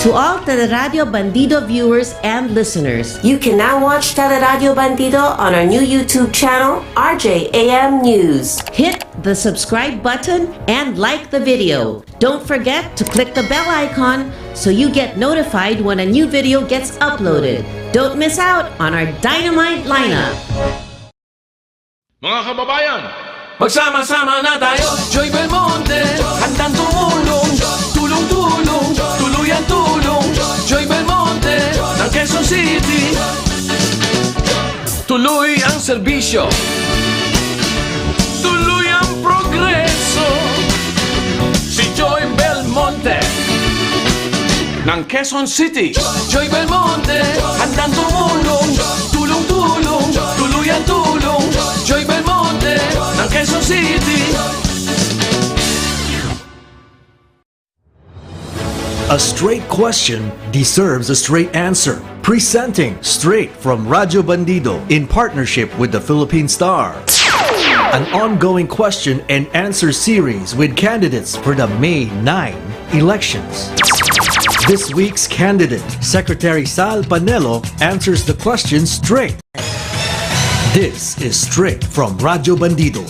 To all Teleradio Bandido viewers and listeners, you can now watch Teleradio Bandido on our new YouTube channel, RJAM News. Hit the subscribe button and like the video. Don't forget to click the bell icon so you get notified when a new video gets uploaded. Don't miss out on our dynamite lineup. Mga kababayan, magsama-sama na tayo. Joy Belmonte, handang tumulong. Tulong-tulong, tuluyan tulong. Joy Belmonte, ng Quezon City. Tuloy ang serbisyo. Tuloy ang progreso. Si Joy Belmonte, ng Quezon City. Joy Belmonte, handang tumulong. Tulong-tulong, tuluyan tulong. Joy Belmonte, ng Quezon City. A straight question deserves a straight answer. Presenting straight from Radyo Bandido in partnership with the Philippine Star. An ongoing question and answer series with candidates for the May 9 elections. This week's candidate, Secretary Sal Panelo, answers the question straight. This is straight from Radyo Bandido.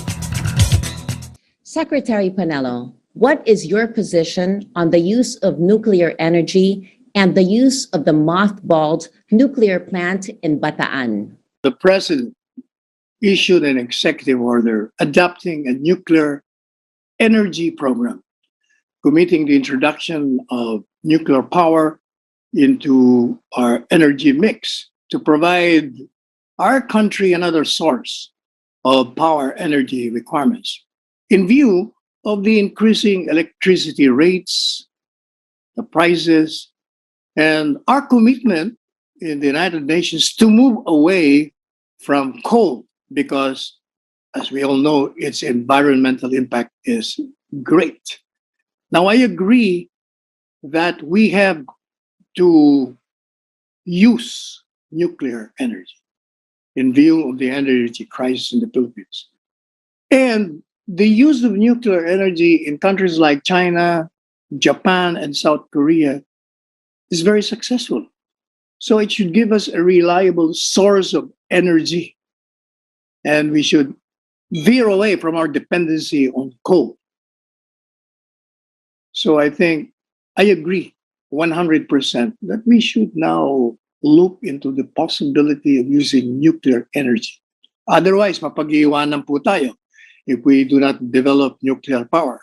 Secretary Panelo, what is your position on the use of nuclear energy and the use of the mothballed nuclear plant in Bataan? The President issued an executive order adopting a nuclear energy program, committing the introduction of nuclear power into our energy mix to provide our country another source of power energy requirements. In view of the increasing electricity rates, the prices, and our commitment in the United Nations to move away from coal because, as we all know, its environmental impact is great. Now, I agree that we have to use nuclear energy in view of the energy crisis in the Philippines. And the use of nuclear energy in countries like China, Japan, and South Korea is very successful. So it should give us a reliable source of energy. And we should veer away from our dependency on coal. So I think I agree 100% that we should now look into the possibility of using nuclear energy. Otherwise, mapag-iwanan po tayo if we do not develop nuclear power.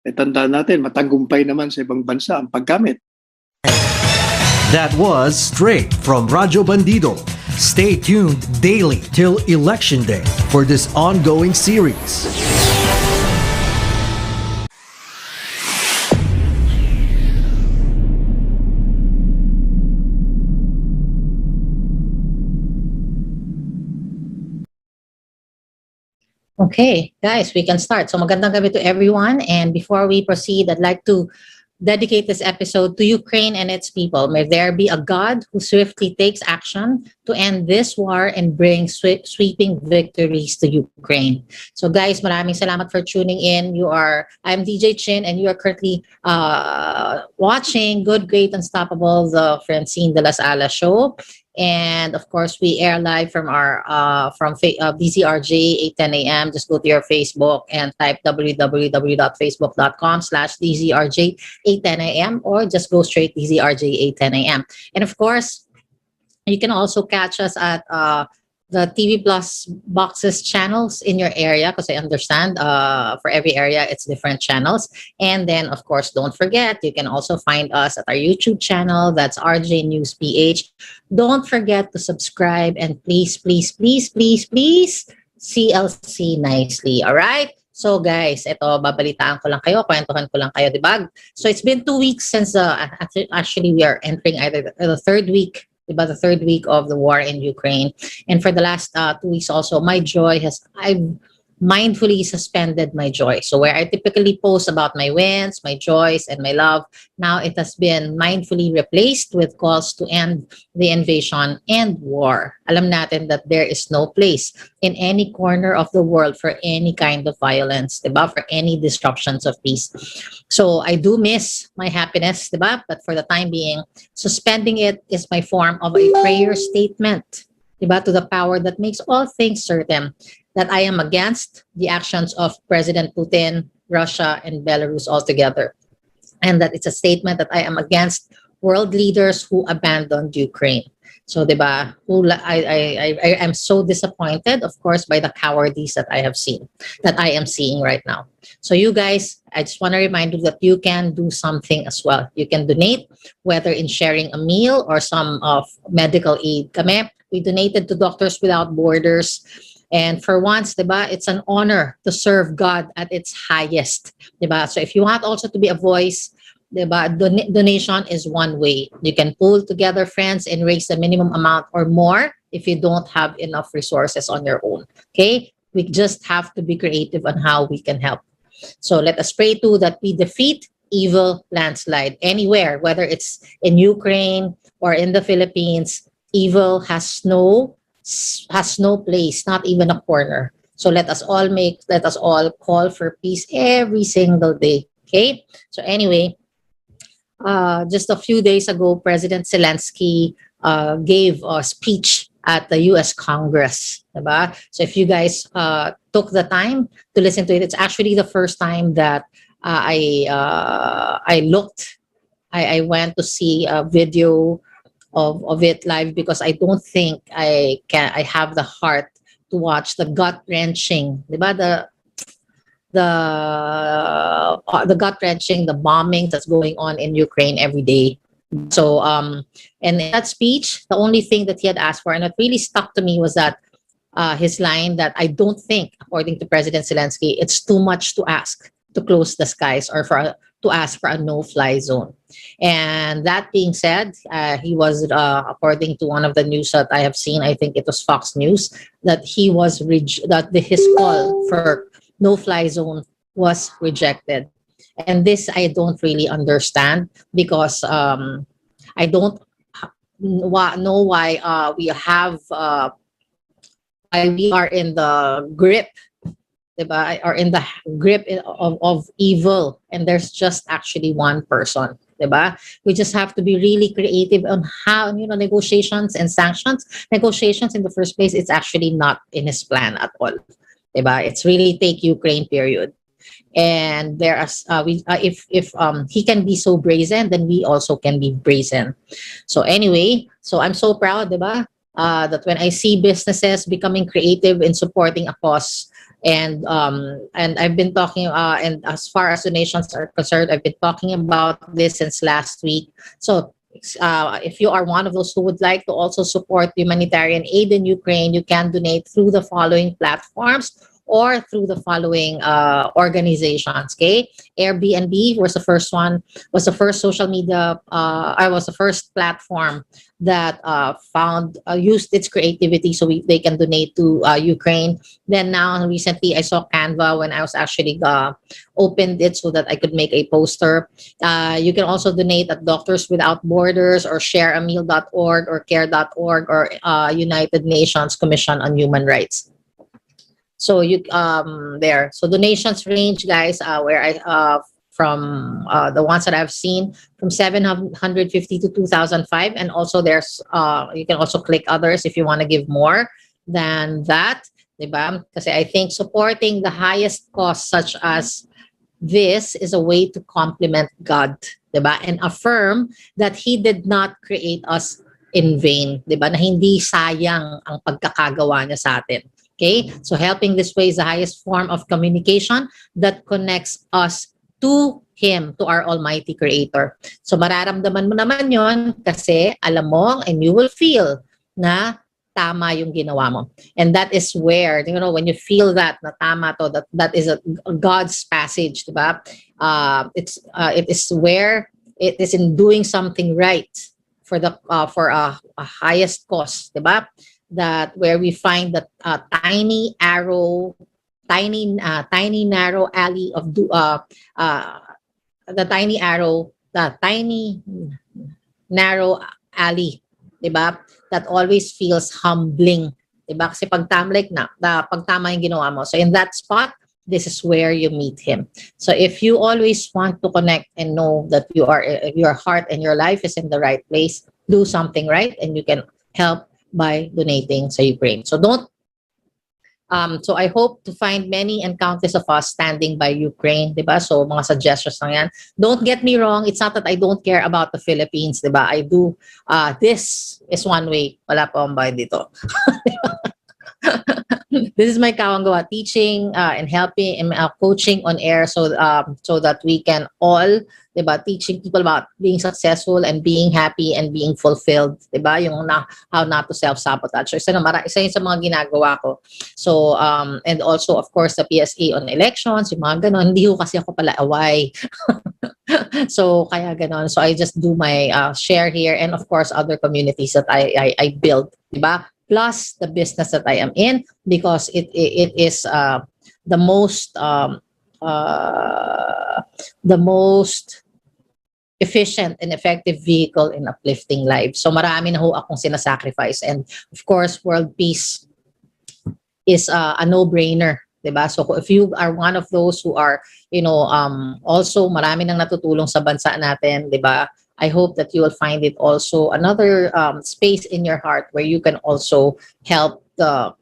E tandaan natin, matagumpay naman sa ibang bansa ang paggamit. That was straight from Radyo Bandido. Stay tuned daily till Election Day for this ongoing series. Okay, guys, we can start. So magandang gabi to everyone. And before we proceed, I'd like to dedicate this episode to Ukraine and its people. May there be a God who swiftly takes action to end this war and bring sweeping victories to Ukraine. So guys, maraming salamat for tuning in. I'm DJ Chin and you are currently watching Good, Great, Unstoppable, the Francine de las Alas show. And of course, we air live from our DZRJ 8:10 a.m. Just go to your Facebook and type www.facebook.com/DZRJ 8:10 a.m. or just go straight DZRJ 8:10 a.m. And of course, you can also catch us at the TV Plus boxes channels in your area, because I understand for every area it's different channels. And then of course, don't forget, you can also find us at our YouTube channel. That's RJ News PH. Don't forget to subscribe and please CLC nicely. All right. So guys, ito, babalitaan ko lang kayo, kwentuhan ko lang kayo, diba? So it's been 2 weeks since actually we are entering either the third week, diba, the third week of the war in Ukraine. And for the last 2 weeks also, my joy has, I've mindfully suspended my joy. So where I typically post about my wins, my joys, and my love, now it has been mindfully replaced with calls to end the invasion and war. Alam natin that there is no place in any corner of the world for any kind of violence, diba? For any disruptions of peace. So I do miss my happiness, diba? But for the time being, suspending it is my form of a prayer statement, diba? To the power that makes all things certain, that I am against the actions of President Putin, Russia, and Belarus altogether. And that it's a statement that I am against world leaders who abandoned Ukraine. So, diba, I am so disappointed, of course, by the cowardice that I have seen, that I am seeing right now. So, you guys, I just want to remind you that you can do something as well. You can donate, whether in sharing a meal or some of medical aid. Kami, we donated to Doctors Without Borders. And for once, diba, it's an honor to serve God at its highest. Diba? So if you want also to be a voice, diba, donation is one way. You can pull together friends and raise the minimum amount or more if you don't have enough resources on your own. Okay? We just have to be creative on how we can help. So let us pray too that we defeat evil landslide anywhere, whether it's in Ukraine or in the Philippines. Evil has no place, not even a corner. So let us all call for peace every single day. Okay. So anyway, just a few days ago, President Zelensky gave a speech at the U.S. Congress. Diba? So if you guys took the time to listen to it, it's actually the first time that I went to see a video of it live, because I don't think I have the heart to watch the gut wrenching, the gut wrenching, the bombing that's going on in Ukraine every day. So and in that speech, the only thing that he had asked for, and it really stuck to me, was that his line that I don't think, according to President Zelensky, it's too much to ask to close the skies or to ask for a no-fly zone. And that being said, he was, according to one of the news that I have seen, I think it was Fox News, that his call for no-fly zone was rejected. And this I don't really understand, because I don't know why why we are in the grip, diba, or in the grip of evil, and there's just actually one person. Diba? We just have to be really creative on how, negotiations and sanctions. Negotiations in the first place, it's actually not in his plan at all. Diba? It's really take Ukraine, period. And there is if he can be so brazen, then we also can be brazen. So anyway, so I'm so proud, diba, that when I see businesses becoming creative in supporting a cause. And I've been talking, and as far as donations are concerned, I've been talking about this since last week. So if you are one of those who would like to also support humanitarian aid in Ukraine, you can donate through the following platforms or through the following organizations. Okay, Airbnb was the first one, was the first social media, was the first platform that used its creativity so they can donate to Ukraine. Then now recently I saw Canva when I was actually opened it so that I could make a poster. You can also donate at Doctors Without Borders or shareameal.org or care.org or United Nations Commission on Human Rights. So you there. So donations range, guys, where I from the ones that I've seen from 750 to 2005, and also there's you can also click others if you want to give more than that, diba? Because I think supporting the highest cause such as this is a way to compliment God, diba, and affirm that He did not create us in vain, diba? Na hindi sayang ang pagkakagawa niya sa atin. Okay, so helping this way is the highest form of communication that connects us to Him, to our Almighty Creator. So mararamdaman mo naman yon kasi alam mo and you will feel na tama yung ginawa mo. And that is where, when you feel that na tama to, that is a God's passage, diba? It is where it is in doing something right for a highest cause, diba? That where we find that tiny arrow tiny narrow alley of the tiny narrow alley, 'di ba? That always feels humbling, 'di ba? Kasi pag tama yung ginawa mo. So in that spot, this is where you meet him. So if you always want to connect and know that your heart and your life is in the right place, do something right and you can help by donating sa Ukraine. So don't so I hope to find many and countless of us standing by Ukraine, 'di ba? So mga suggestions lang 'yan. Don't get me wrong, it's not that I don't care about the Philippines, 'di ba? I do. This is one way. Wala pa akong bayad dito. This is my kawanggawa, teaching and helping and coaching on air so that we can all, 'di ba, teaching people about being successful and being happy and being fulfilled, 'di ba? How not to self-sabotage. So isa yun sa mga ginagawa ko. So and also of course the PSA on elections, yung mga ganon. Hindi ko kasi ako pala away. So kaya ganon. So I just do my share here and of course other communities that I build, 'di ba? Plus the business that I am in because it is the most efficient and effective vehicle in uplifting lives. So marami na ho akong sinasacrifice and of course world peace is a no-brainer, 'di ba? So if you are one of those who are, also marami nang natutulong sa bansa natin, 'di ba? I hope that you will find it also another space in your heart where you can also help the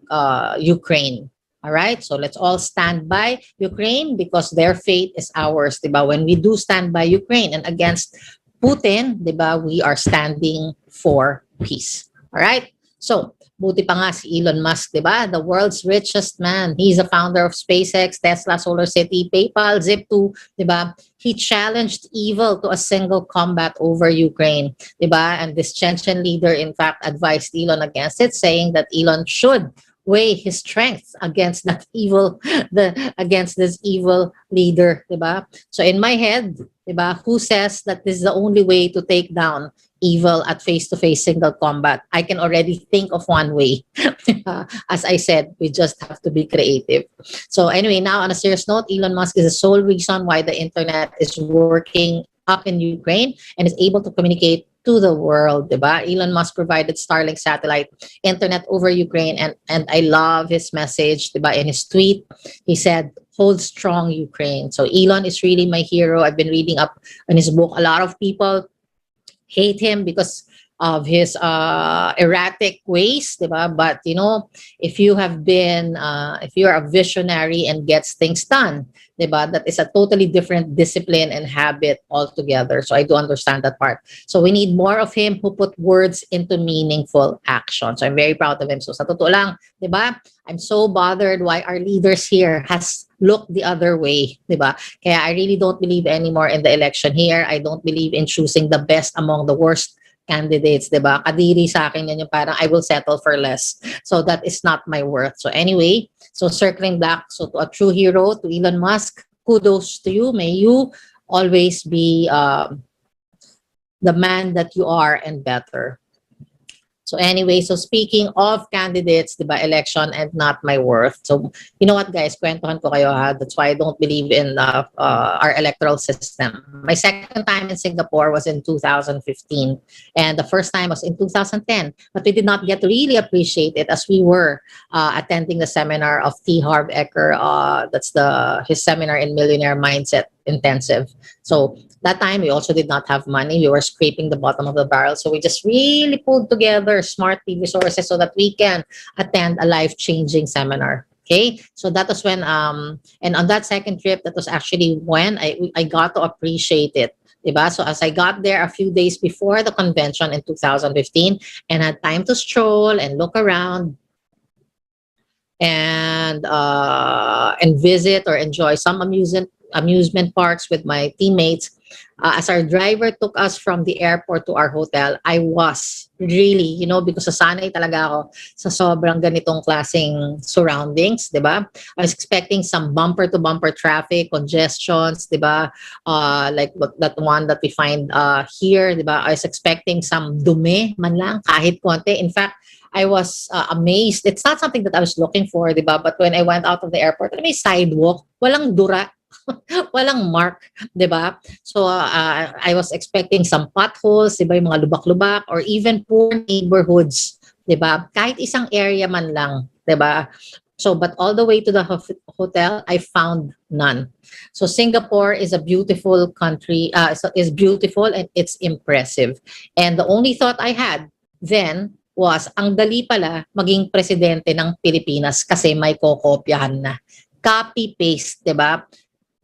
Ukraine. All right, so let's all stand by Ukraine because their fate is ours, diba? When we do stand by Ukraine and against Putin, diba, we are standing for peace. All right, so buti pa nga si Elon Musk, diba? The world's richest man. He's a founder of SpaceX, Tesla, Solar City, PayPal, Zip2, diba? He challenged evil to a single combat over Ukraine, diba? And this Chechen leader, in fact, advised Elon against it, saying that Elon should weigh his strength against against this evil leader, diba? So in my head, diba, who says that this is the only way to take down evil at face-to-face single combat? I can already think of one way. As I said, we just have to be creative. So anyway, now on a serious note, Elon Musk is the sole reason why the internet is working up in Ukraine and is able to communicate to the world, diba? Elon Musk provided Starlink satellite internet over Ukraine and I love his message, diba? In his tweet, he said, "Hold strong, Ukraine." So Elon is really my hero. I've been reading up on his book. A lot of people hate him because of his erratic ways, diba? But if you're a visionary and gets things done, diba, that is a totally different discipline and habit altogether. So I do understand that part. So we need more of him who put words into meaningful action. So I'm very proud of him. So sa totoo lang, diba, I'm so bothered why our leaders here has looked the other way, diba? Kaya I really don't believe anymore in the election here. I don't believe in choosing the best among the worst candidates, diba? Kadiri sa akin yan yung parang I will settle for less. So that is not my worth. So anyway, so circling back, so to a true hero, to Elon Musk, kudos to you. May you always be the man that you are and better. So anyway, so speaking of candidates, diba, election and not my worth. So you know what, guys, kwentuhan ko kayo ha. That's why I don't believe in our electoral system. My second time in Singapore was in 2015 and the first time was in 2010. But we did not get to really appreciate it as we were attending the seminar of T. Harv Eker. That's his seminar in Millionaire Mindset Intensive. So that time, we also did not have money. We were scraping the bottom of the barrel. So we just really pulled together smart resources so that we can attend a life-changing seminar. Okay, so that was when, and on that second trip, that was actually when I got to appreciate it. Diba? So as I got there a few days before the convention in 2015 and had time to stroll and look around and visit or enjoy some amusement parks with my teammates. As our driver took us from the airport to our hotel, I was really, because sasanay talaga ako sa sobrang ganitong klaseng surroundings, di ba? I was expecting some bumper-to-bumper traffic, congestions, di ba? Like that one that we find here, di ba? I was expecting some dumi man lang, kahit konti. In fact, I was amazed. It's not something that I was looking for, di ba? But when I went out of the airport, may sidewalk, walang dura, walang mark, 'di ba? So I was expecting some potholes, 'di ba, yung mga lubak-lubak or even poor neighborhoods, 'di ba? Kahit isang area man lang, 'di ba? So but all the way to the hotel, I found none. So Singapore is a beautiful country, is beautiful and it's impressive. And the only thought I had then was ang dali pala maging presidente ng Pilipinas kasi may kokopyahan na. Copy paste, 'di ba?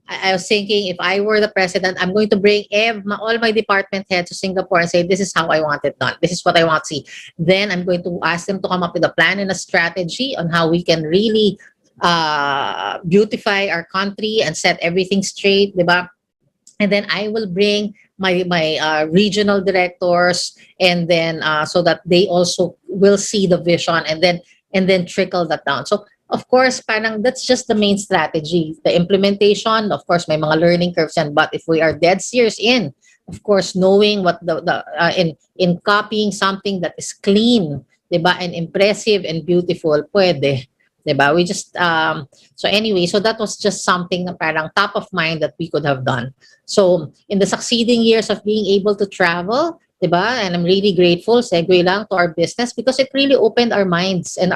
I was thinking if I were the president, I'm going to bring all my department heads to Singapore and say, this is how I want it done. This is what I want to see. Then I'm going to ask them to come up with a plan and a strategy on how we can really beautify our country and set everything straight, diba? And then I will bring my regional directors and then so that they also will see the vision and then trickle that down. So of course, parang that's just the main strategy. The implementation, of course, may mga learning curves yan. But if we are dead serious of course, knowing what in copying something that is clean, diba, and impressive and beautiful, pwede. Diba? We just, so anyway, so that was just something na parang top of mind that we could have done. So in the succeeding years of being able to travel, diba? And I'm really grateful, segue lang, to our business because it really opened our minds and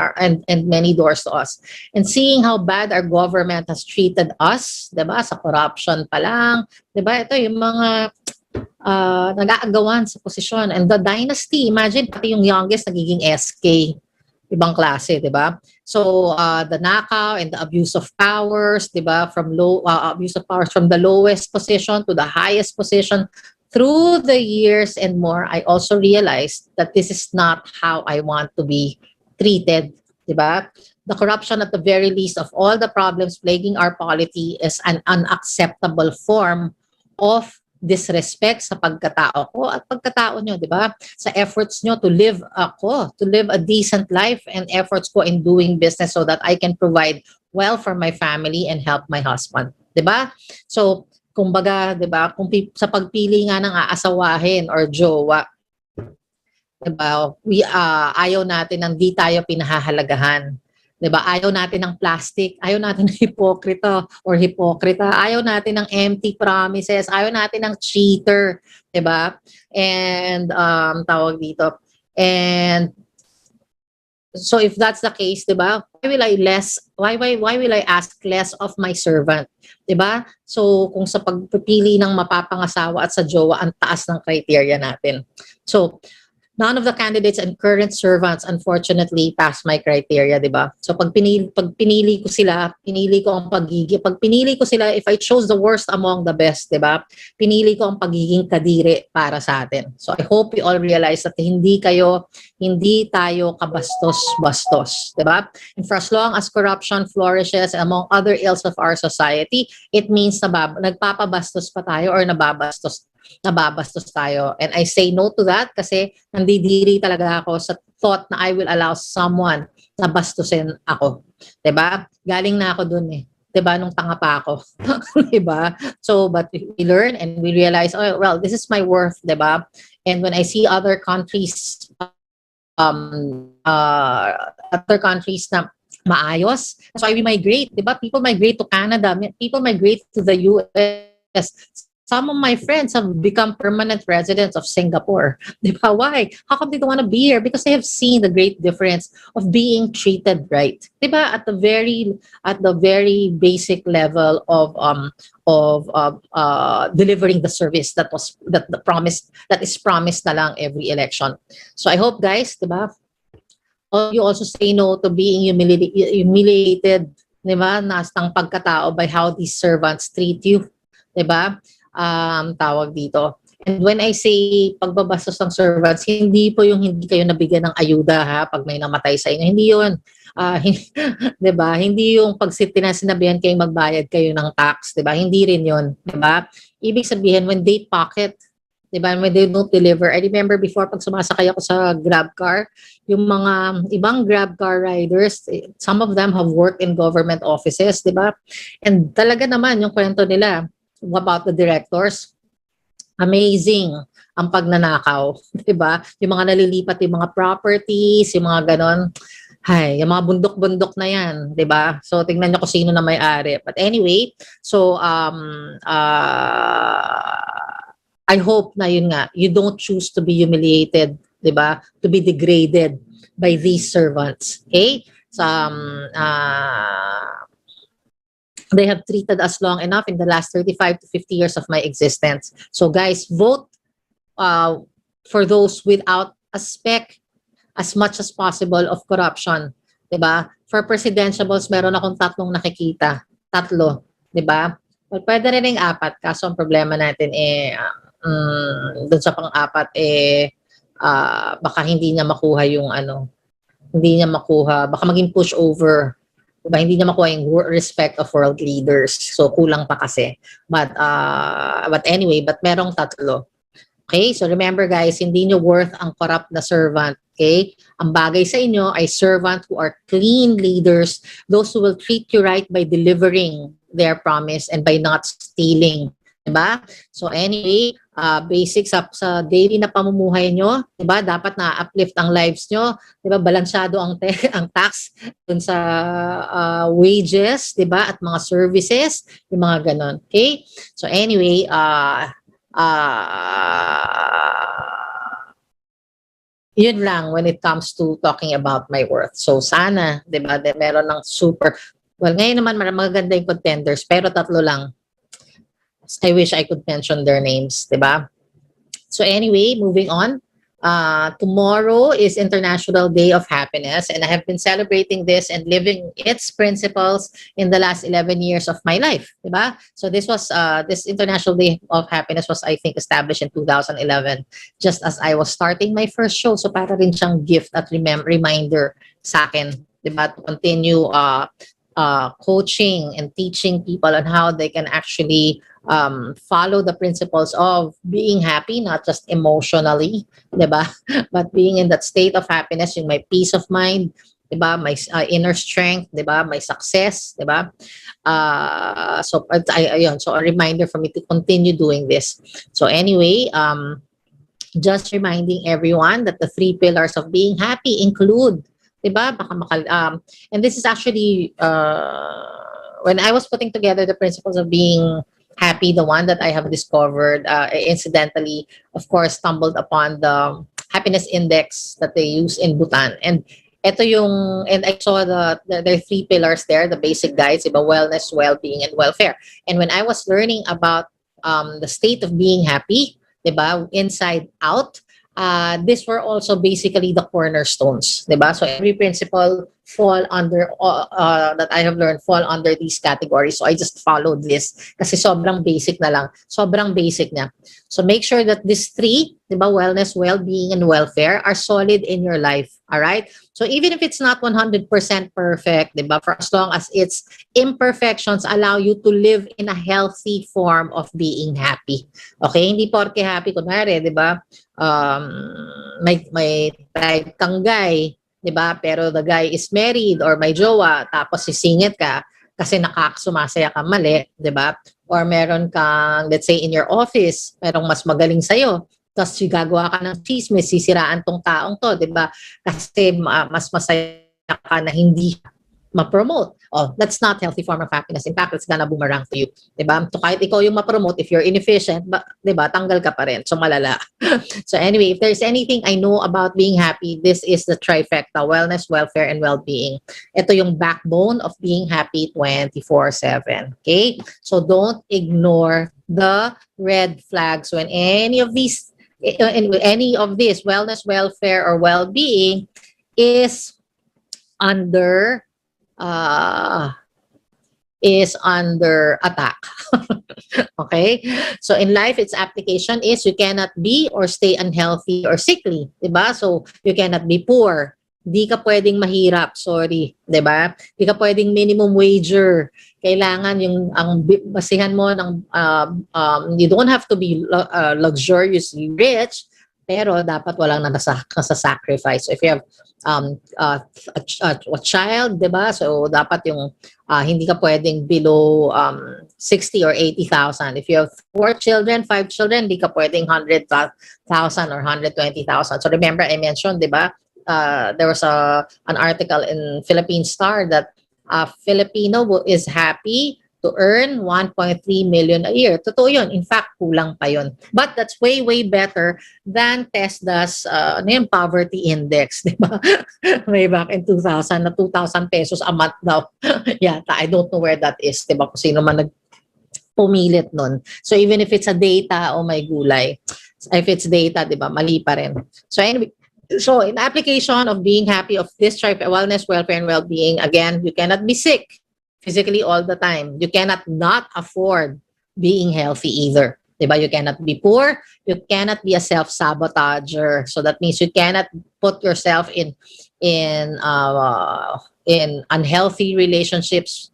many doors to us. And seeing how bad our government has treated us, diba? Sa corruption pa lang, diba? Ito yung mga nag-aagawan sa posisyon. And the dynasty, imagine, pati yung youngest nagiging SK, ibang klase, diba? So the knockout and the abuse of powers, diba? From abuse of powers from the lowest position to the highest position. Through the years and more, I also realized that this is not how I want to be treated, diba? The corruption at the very least of all the problems plaguing our polity is an unacceptable form of disrespect sa pagkatao ko at pagkatao nyo, diba? Sa efforts nyo to live a decent life and efforts ko in doing business so that I can provide well for my family and help my husband, diba? So, kumbaga, 'di ba, kung sa pagpili nga ng aasawahin or jowa, 'di ba? Ayaw natin ng di tayo pinahahalagahan. 'Di ba? Ayaw natin ng plastic, ayaw natin ng hipokrita, ayaw natin ng empty promises, ayaw natin ng cheater, 'di ba? And tawag dito. And so if that's the case, 'di ba? Why will I ask less of my servant? 'Di ba? So kung sa pagpipili ng mapapangasawa at sa jowa ang taas ng criteria natin. So none of the candidates and current servants unfortunately passed my criteria, 'di ba? So pag pinili ko sila, pag pinili ko sila, if I chose the worst among the best, 'di ba? Pinili ko ang pagiging kadiri para sa atin. So I hope we all realize that hindi tayo kabastos-bastos, 'di ba? And for as long as corruption flourishes among other ills of our society, it means nagpapabastos pa tayo or nababastos tayo. And I say no to that kasi nandidiri talaga ako sa thought na I will allow someone na bastusin ako. 'Di ba? Galing na ako dun eh. 'Di ba, nung tanga pa ako. 'Di ba? So but we learn and we realize, oh well, this is my worth, 'di ba? And when I see other countries na maayos, that's why we migrate, 'di ba? People migrate to Canada, people migrate to the US. Some of my friends have become permanent residents of Singapore. Di ba? Why? How come they don't want to be here? Because they have seen the great difference of being treated right. Di ba? At the very basic level of delivering the service that is promised na lang every election. So I hope, guys, di ba? You also say no to being humiliated, di ba? Nastang pagkatao by how these servants treat you. Di ba? Tawag dito. And when I say pagbabastos ng servants, hindi po yung hindi kayo nabigyan ng ayuda ha pag may namatay sa inyo. Hindi yun. 'Di ba? Hindi yung pag sinabihan kayo magbayad kayo ng tax, 'di ba? Hindi rin yun, 'di ba? Ibig sabihin when they pocket Diba? When they don't deliver. I remember before pag sumasakay ako sa Grab car, yung mga ibang Grab car riders, some of them have worked in government offices, diba? And talaga naman yung kwento nila about the directors, amazing ang pagnanakaw, diba? Yung mga nalilipat yung mga properties, yung mga ganon. Hay, yung mga bundok-bundok na yan, 'di ba? So tingnan niyo kung sino na may-ari. But anyway, so I hope na yun nga, you don't choose to be humiliated, 'di ba? To be degraded by these servants. Okay? So they have treated us long enough in the last 35 to 50 years of my existence. So guys, vote for those without a speck as much as possible of corruption, 'di ba? For presidentiables, meron akong tatlong nakikita. Tatlo, 'di ba? Well, pwede rin 4, kaso ang problema natin doon sa pang-apat baka hindi niya makuha yung hindi niya makuha, baka maging push over. Diba? Hindi niya makuha yung respect of world leaders. So kulang pa kasi. But anyway, merong tatlo. Okay? So remember guys, hindi niyo worth ang corrupt na servant. Okay? Ang bagay sa inyo ay servant who are clean leaders, those who will treat you right by delivering their promise and by not stealing. Diba? So anyway, basics sa daily na pamumuhay nyo, diba? Dapat na-uplift ang lives nyo, diba? Balansyado ang tax dun sa wages, diba? At mga services, yung mga ganon. Okay? So anyway, yun lang when it comes to talking about my worth. So sana, diba? Meron ng super, well, ngayon naman magaganda yung contenders, pero tatlo lang. I wish I could mention their names, diba? So anyway, moving on. Tomorrow is International Day of Happiness, and I have been celebrating this and living its principles in the last 11 years of my life, diba? So this was this International Day of Happiness was, I think, established in 2011, just as I was starting my first show. So para rin siyang gift at reminder sa akin, diba, to continue coaching and teaching people on how they can actually follow the principles of being happy, not just emotionally, diba? But being in that state of happiness, yung my peace of mind, diba? My inner strength, diba? My success, diba? So a reminder for me to continue doing this. So anyway, just reminding everyone that the 3 pillars of being happy include, diba? And this is actually when I was putting together the principles of being happy, the one that I have discovered, incidentally, of course, stumbled upon the happiness index that they use in Bhutan. And I saw there are 3 pillars there, the basic guides, diba? Wellness, well-being, and welfare. And when I was learning about the state of being happy, diba? Inside out, these were also basically the cornerstones, diba? So every principle fall under that I have learned fall under these categories. So I just followed this kasi sobrang basic na lang. Sobrang basic niya. So make sure that these 3, diba, wellness, well-being, and welfare are solid in your life. All right? So even if it's not 100% perfect, diba, for as long as its imperfections allow you to live in a healthy form of being happy. Okay? Hindi porke happy, kunwari, diba, may tribe kang guy, diba? Pero the guy is married or may jowa, tapos sisingit ka kasi sumasaya ka mali, diba? Or meron kang, let's say, in your office, merong mas magaling sa'yo, tapos gagawa ka ng chismis, sisiraan tong taong to, diba? Kasi mas masaya ka na hindi ma-promote. Oh, that's not healthy form of happiness. In fact, it's gonna boomerang to you. Diba? So kahit ikaw yung ma-promote, if you're inefficient, diba, tanggal ka pa rin. So malala. So anyway, if there's anything I know about being happy, this is the trifecta: wellness, welfare, and well-being. Ito yung backbone of being happy 24/7. Okay? So don't ignore the red flags when any of this, wellness, welfare, or well-being is under attack. Okay? So in life, its application is you cannot be or stay unhealthy or sickly, diba? So you cannot be poor, Di ka pwedeng mahirap, sorry, 'di ba? Di ka pwedeng minimum wager. Kailangan yung basihan mo ng you don't have to be luxuriously rich, pero dapat walang nasa-sacrifice. So if you have a child, 'di ba? So dapat yung hindi ka pwedeng below 60 or 80,000. If you have 4 children, 5 children, hindi ka pwedeng 100,000 or 120,000. So remember I mentioned, 'di ba? There was an article in Philippine Star that a Filipino is happy to earn 1.3 million a year. Totoo yun. In fact, kulang pa yun. But that's way, way better than TESDA's poverty index, di ba? Way back in 2000, na 2,000 pesos a month daw. Yeah, I don't know where that is, di ba? Kung sino man pumilit nun. So even if it's a data, oh my gulay. If it's data, di ba, mali pa rin. So anyway, so in application of being happy of this type of wellness, welfare, and well-being, again, you cannot be sick physically all the time. You cannot not afford being healthy either. Diba? You cannot be poor. You cannot be a self-sabotager. So that means you cannot put yourself in unhealthy relationships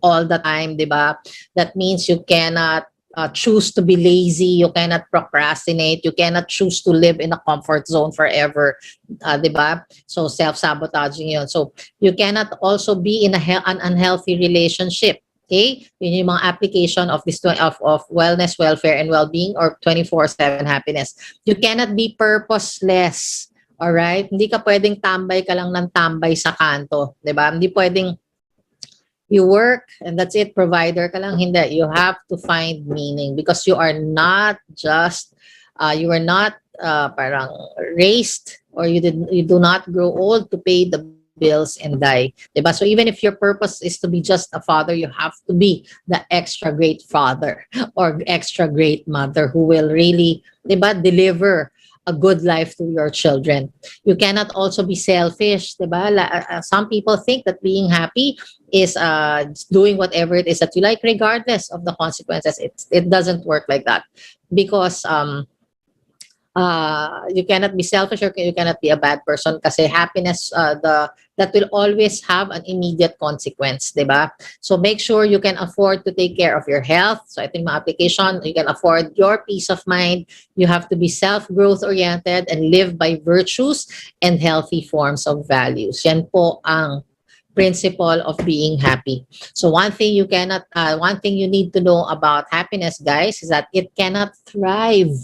all the time. Diba? That means you cannot choose to be lazy, you cannot procrastinate, you cannot choose to live in a comfort zone forever, diba? So self-sabotaging yun. So you cannot also be in an unhealthy relationship. Okay? Yun yung mga application of this of wellness, welfare, and well-being, or 24/7 happiness. You cannot be purposeless. All right? Hindi ka pwedeng tambay ka lang ng tambay sa kanto, diba? Hindi pwedeng you work and that's it, provider ka lang. Hindi, you have to find meaning because you are not just you are not parang raised, or you do not grow old to pay the bills and die, diba? So even if your purpose is to be just a father, you have to be the extra great father or extra great mother who will really, diba, deliver a good life to your children. You cannot also be selfish, diba? Some people think that being happy is doing whatever it is that you like, regardless of the consequences. It doesn't work like that, because you cannot be selfish, or you cannot be a bad person, kasi happiness that will always have an immediate consequence, diba? So make sure you can afford to take care of your health. So I think my application, you can afford your peace of mind. You have to be self-growth oriented and live by virtues and healthy forms of values. Yan po ang principle of being happy. So one thing you need to know about happiness, guys, is that it cannot thrive.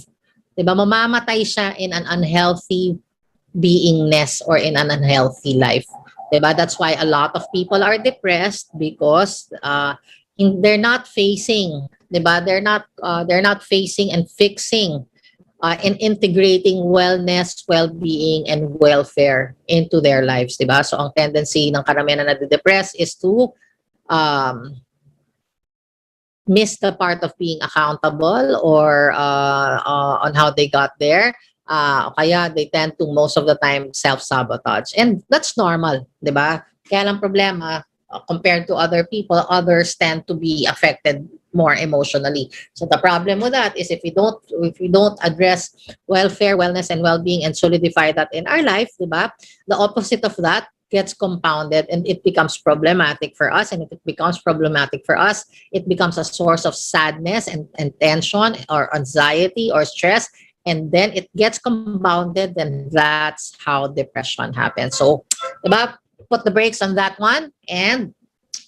Diba? Mamamatay siya in an unhealthy beingness or in an unhealthy life. Diba? That's why a lot of people are depressed, because they're not facing, diba? They're not facing and fixing and integrating wellness, well-being, and welfare into their lives, diba? So ang tendency ng karamihan na nade-depress is to miss the part of being accountable, or on how they got there. Kaya they tend to most of the time self-sabotage. And that's normal, di ba? Kaya lang problema, compared to other people, others tend to be affected more emotionally. So the problem with that is if we don't address welfare, wellness, and well-being and solidify that in our life, di ba? The opposite of that gets compounded and it becomes problematic for us. And if it becomes problematic for us, it becomes a source of sadness and tension or anxiety or stress. And then it gets compounded, and that's how depression happens. So, diba, put the brakes on that one and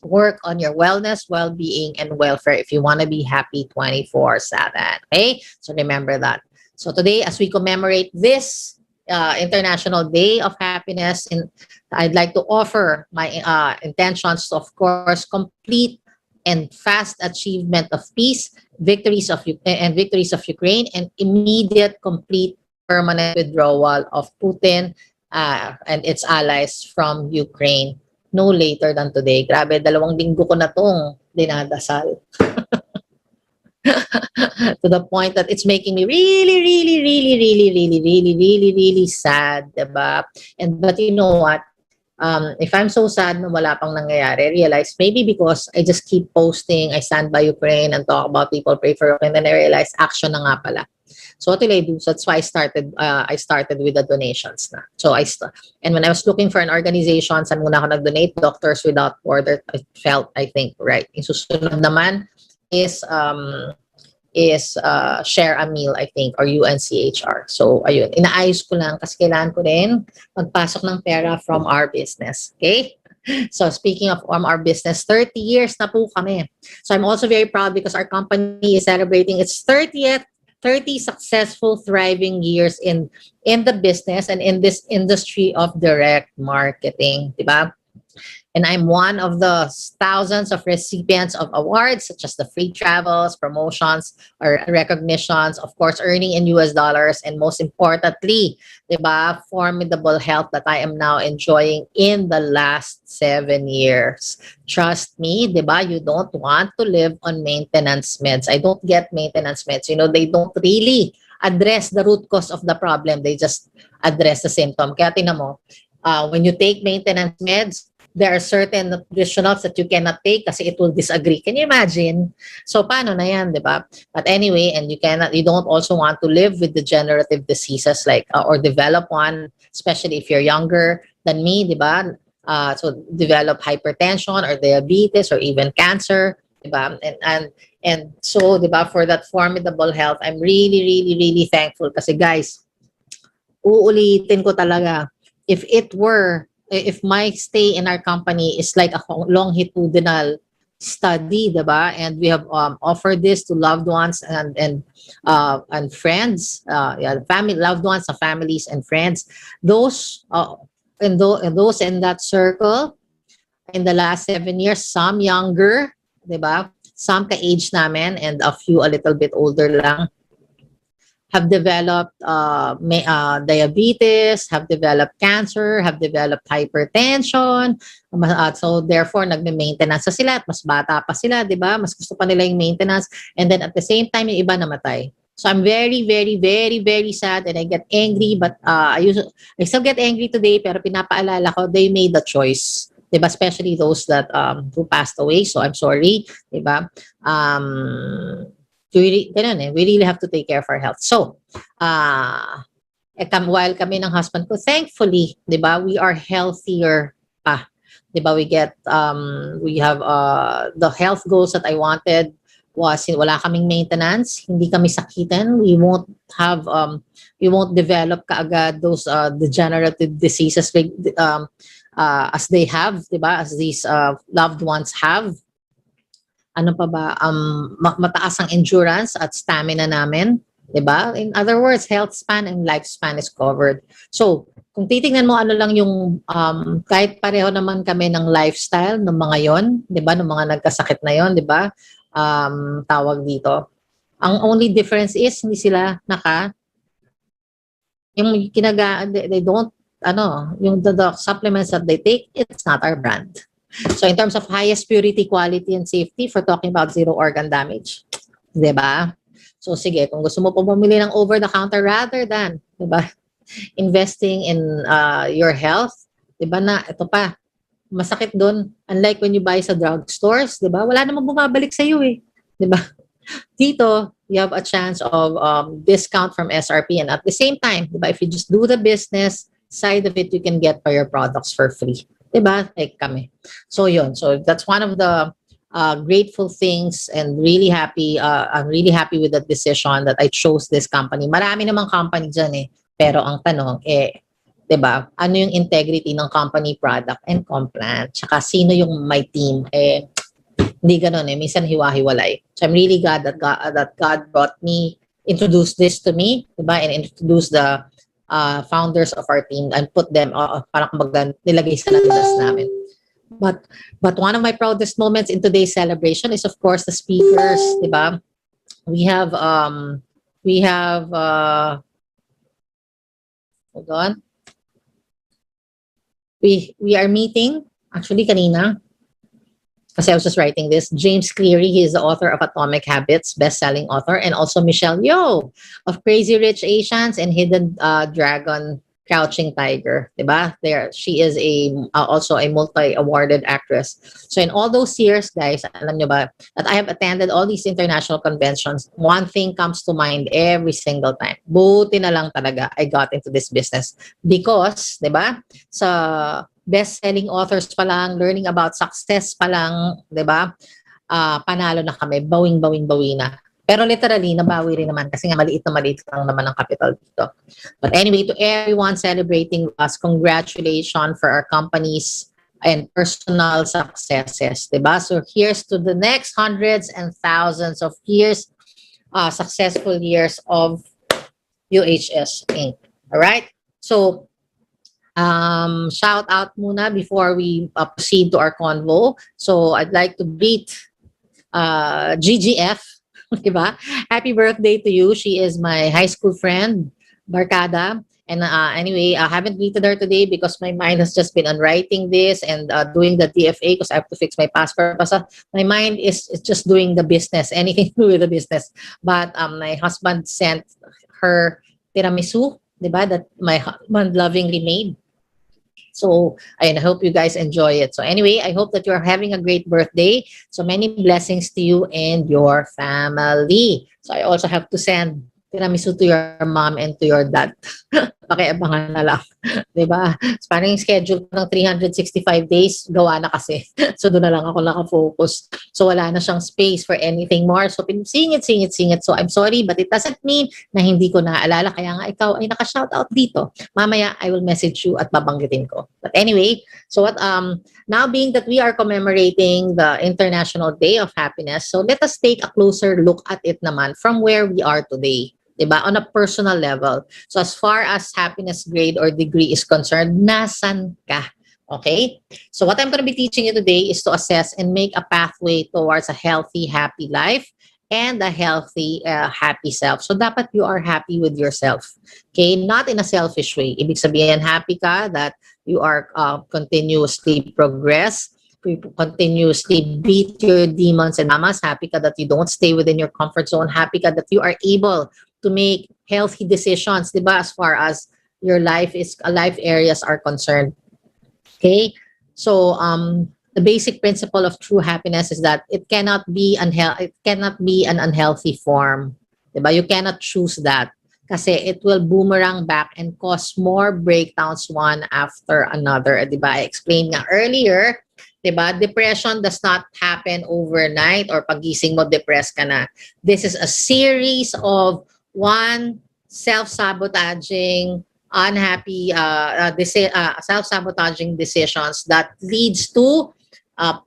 work on your wellness, well-being, and welfare if you want to be happy 24/7. Okay? So remember that. So today, as we commemorate this International Day of Happiness, I'd like to offer my intentions to, of course, complete and fast achievement of peace, victories of Ukraine, and immediate, complete, permanent withdrawal of Putin and its allies from Ukraine no later than today. Grabe, 2 linggo ko na tong dinadasal. To the point that it's making me really, really, really, really, really, really, really, really sad, diba? But you know what? If I'm so sad na wala pang nangyayari, realize maybe because I just keep posting, I stand by Ukraine and talk about people, pray for Ukraine, and then I realize action na nga pala. So what will I do? So that's why I started with the donations na. So and when I was looking for an organization, saan muna ako nag-donate? Doctors Without Borders. I think, right. Yung susunod naman is Share a Meal, I think, or UNCHR. So, ayun. Inaayos ko lang kasi kailangan ko rin magpasok ng pera from our business. Okay? So, speaking of from our business, 30 years na po kami. So, I'm also very proud because our company is celebrating its 30 successful, thriving years in the business and in this industry of direct marketing. Diba? And I'm one of the thousands of recipients of awards such as the free travels, promotions, or recognitions, of course, earning in US dollars, and most importantly, diba, formidable health that I am now enjoying in the last 7 years. Trust me, diba, you don't want to live on maintenance meds. I don't get maintenance meds. You know, they don't really address the root cause of the problem. They just address the symptom. Kaya tingnan mo, when you take maintenance meds, there are certain nutritionals that you cannot take kasi it will disagree. Can you imagine? So, paano na yan, di ba? But anyway, and you don't also want to live with degenerative diseases like, or develop one, especially if you're younger than me, di ba? So, develop hypertension or diabetes or even cancer, di ba? And so, di ba, for that formidable health, I'm really, really, really thankful kasi guys, uulitin ko talaga, if my stay in our company is like a longitudinal study, diba? And we have offered this to loved ones and friends, loved ones, families and friends. Those those in that circle in the last 7 years, some younger, diba? Some ka-age namin and a few a little bit older lang, have developed diabetes, have developed cancer, have developed hypertension. So therefore, nagme-maintenance sila at mas bata pa sila, di ba? Mas gusto pa nila yung maintenance. And then at the same time, yung iba namatay. So I'm very, very, very, very sad and I get angry. But I still get angry today, pero pinapaalala ko, they made the choice. Diba? Especially those that who passed away. So I'm sorry. Diba? We really have to take care of our health. So, while kami ng husband ko, thankfully, di ba, we are healthier pa. Di ba, we have the health goals that I wanted was wala kaming maintenance, hindi kami sakitan, we won't develop kaagad those degenerative diseases as they have, di ba, as these loved ones have. Ano pa ba, mataas ang endurance at stamina namin, diba? In other words, health span and lifespan is covered. So, kung titingnan mo ano lang yung, kahit pareho naman kami ng lifestyle ng mga yon, diba? Ng mga nagkasakit na yon, diba? Tawag dito. Ang only difference is, hindi sila they don't, yung the supplements that they take, it's not our brand. So in terms of highest purity, quality, and safety, for talking about zero organ damage, diba? So sige, kung gusto mo po bumili ng over-the-counter rather than, diba, investing in your health, diba na, ito pa, masakit doon, unlike when you buy sa drugstores, diba, wala namang bumabalik sa iyo eh, diba? Dito, you have a chance of discount from SRP and at the same time, diba, if you just do the business side of it, you can get your products for free. Diba? Like kami. So yun. So that's one of the grateful things and really happy. I'm really happy with that decision that I chose this company. Marami namang company dyan eh. Pero ang tanong diba? Ano yung integrity ng company product and compliant? Tsaka sino yung my team? Hindi ganun eh. Minsan hiwa-hiwalay. So I'm really glad that God introduced this to me, diba? And introduced the founders of our team and put them parang nilagay sa landas namin. But one of my proudest moments in today's celebration is of course the speakers, diba? We have hold on. We are meeting actually kanina kasi I was just writing this. James Cleary, he is the author of Atomic Habits, best-selling author, and also Michelle Yeoh of Crazy Rich Asians and Hidden Dragon Crouching Tiger, diba? She is also a multi-awarded actress. So in all those years, guys, alam nyo ba, that I have attended all these international conventions, one thing comes to mind every single time. Buti na lang talaga I got into this business because, diba, sa best-selling authors pa lang, learning about success pa lang, diba, panalo na kami, bawing-bawi na. Pero literally, nabawi rin naman kasi nga maliit lang naman ang capital dito. But anyway, to everyone celebrating us, congratulations for our companies and personal successes, diba? So here's to the next hundreds and thousands of years, successful years of UHS Inc. All right? So, shout out muna before we proceed to our convo. So I'd like to greet GGF. Diba? Happy birthday to you. She is my high school friend, Barkada. And anyway, I haven't greeted her today because my mind has just been on writing this and doing the DFA because I have to fix my passport. Basta my mind is just doing the business, anything to do with the business. But my husband sent her tiramisu, diba? That my husband lovingly made. So I hope you guys enjoy it. So anyway, I hope that you're having a great birthday. So many blessings to you and your family. So I also have to send tiramisu to your mom and to your dad. Pakiabangan na lang. Diba? So parang yung schedule ko ng 365 days, gawa na kasi. So doon na lang ako nakafocus. So wala na siyang space for anything more. So singit. So I'm sorry, but it doesn't mean na hindi ko naaalala. Kaya nga ikaw ay naka-shoutout dito. Mamaya, I will message you at babanggitin ko. But anyway, so now being that we are commemorating the International Day of Happiness, so let us take a closer look at it naman from where we are today. Diba? On a personal level. So as far as happiness grade or degree is concerned, nasan ka? Okay? So what I'm going to be teaching you today is to assess and make a pathway towards a healthy, happy life and a healthy, happy self. So dapat you are happy with yourself. Okay? Not in a selfish way. Ibig sabihin, happy ka that you are continuously progress, continuously beat your demons and mamas. Happy ka that you don't stay within your comfort zone. Happy ka that you are able to make healthy decisions, diba, as far as your life areas are concerned. Okay? So the basic principle of true happiness is that it cannot be an unhealthy form. Diba? You cannot choose that. Kasi it will boomerang back and cause more breakdowns one after another. Diba? I explained nga earlier, diba? Depression does not happen overnight or pagising mo, depressed ka na. This is a series of self-sabotaging, unhappy, self-sabotaging decisions that leads to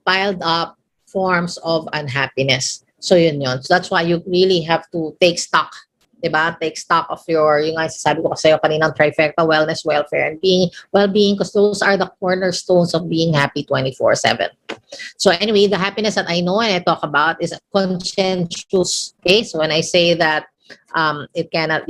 piled up forms of unhappiness. So yun. So that's why you really have to take stock, diba? Take stock of yung nga sabi ko kasi kaninang trifecta, wellness, welfare, and well-being, because those are the cornerstones of being happy 24/7. So anyway, the happiness that I know and I talk about is conscientious. Okay, so when I say that it cannot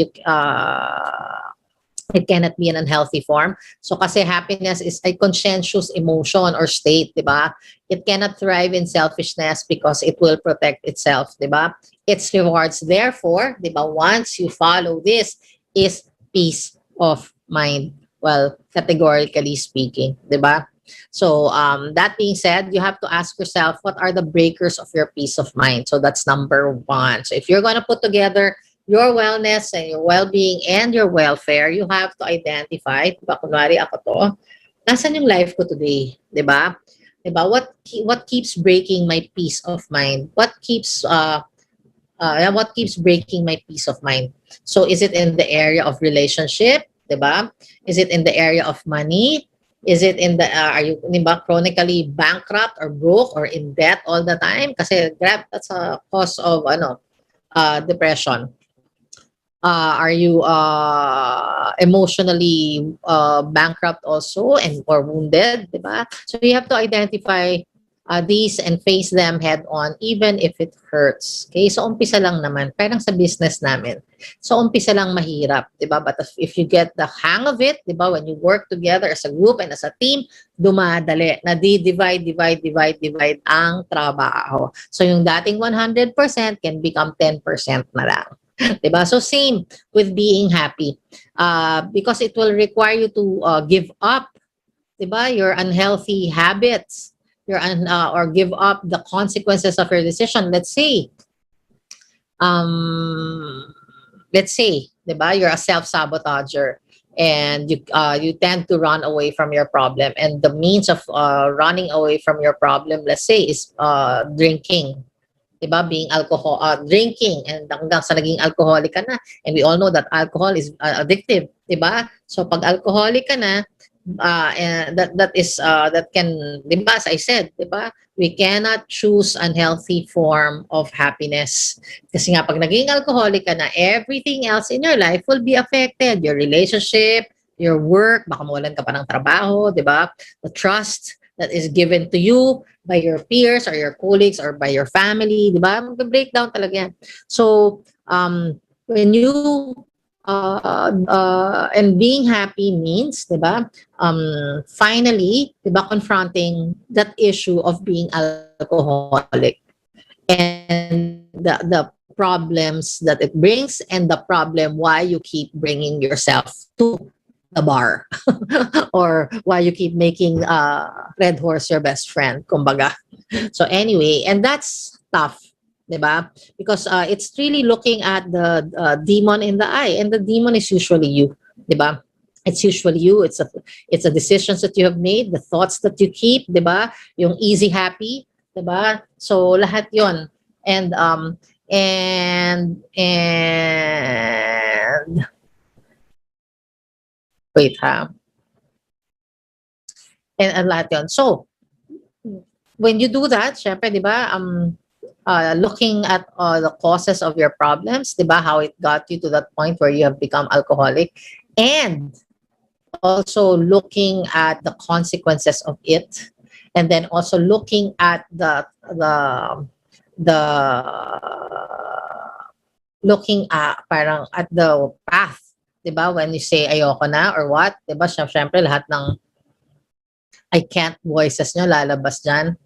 be an unhealthy form. So kasi happiness is a conscientious emotion or state, diba? It cannot thrive in selfishness because it will protect itself, diba? Its rewards, therefore, diba, once you follow this, is peace of mind. Well, categorically speaking, diba? So that being said, you have to ask yourself, what are the breakers of your peace of mind? So that's number one. So if you're going to put together your wellness and your well-being and your welfare, you have to identify, diba, kunwari ako to, nasan yung life ko today, diba? Diba? What keeps breaking my peace of mind? What keeps breaking my peace of mind? So is it in the area of relationship, diba? Is it in the area of money? Is it in the, are you, diba, chronically bankrupt or broke or in debt all the time? Kasi that's a cause of depression. Are you emotionally bankrupt also and or wounded, diba? So you have to identify these and face them head on even if it hurts. Okay? So umpisa lang naman, parang sa business namin. So umpisa lang mahirap, diba? But if you get the hang of it, diba, when you work together as a group and as a team, dumadali. Divide ang trabaho. So yung dating 100% can become 10% na lang. Diba? So same with being happy. Because it will require you to give up, diba, your unhealthy habits, or give up the consequences of your decision. Um, let's say, diba, you're a self-sabotager and you tend to run away from your problem, and the means of running away from your problem, let's say, is drinking. Diba? Drinking, and hanggang sa naging alcoholic ka na. And we all know that alcohol is addictive, diba? So pag alcoholic ka na, and that can, diba, as I said, diba, we cannot choose unhealthy form of happiness. Kasi nga, pag naging alcoholic ka na, everything else in your life will be affected. Your relationship, your work, baka mawalan ka pa ng trabaho, diba? The trust that is given to you by your peers or your colleagues or by your family, di ba? Mag-breakdown talaga yan. So, when you, and being happy means, di ba, finally, di ba, confronting that issue of being alcoholic and the problems that it brings, and the problem why you keep bringing yourself to the bar or why you keep making Red Horse your best friend, kumbaga. So anyway, and that's tough, diba? Because it's really looking at the demon in the eye, and the demon is usually you, diba? It's usually you. It's the decisions that you have made, the thoughts that you keep, diba? Yung easy happy, diba? So lahat yon. And wait ha. And lahat yun. So, when you do that, syempre, di ba, looking at the causes of your problems, di ba, how it got you to that point where you have become alcoholic, and also looking at the consequences of it, and then also looking at looking at parang at the path, 'di ba, when you say ayoko na or what, 'di ba, syempre lahat ng I can't voices nyo lalabas dyan.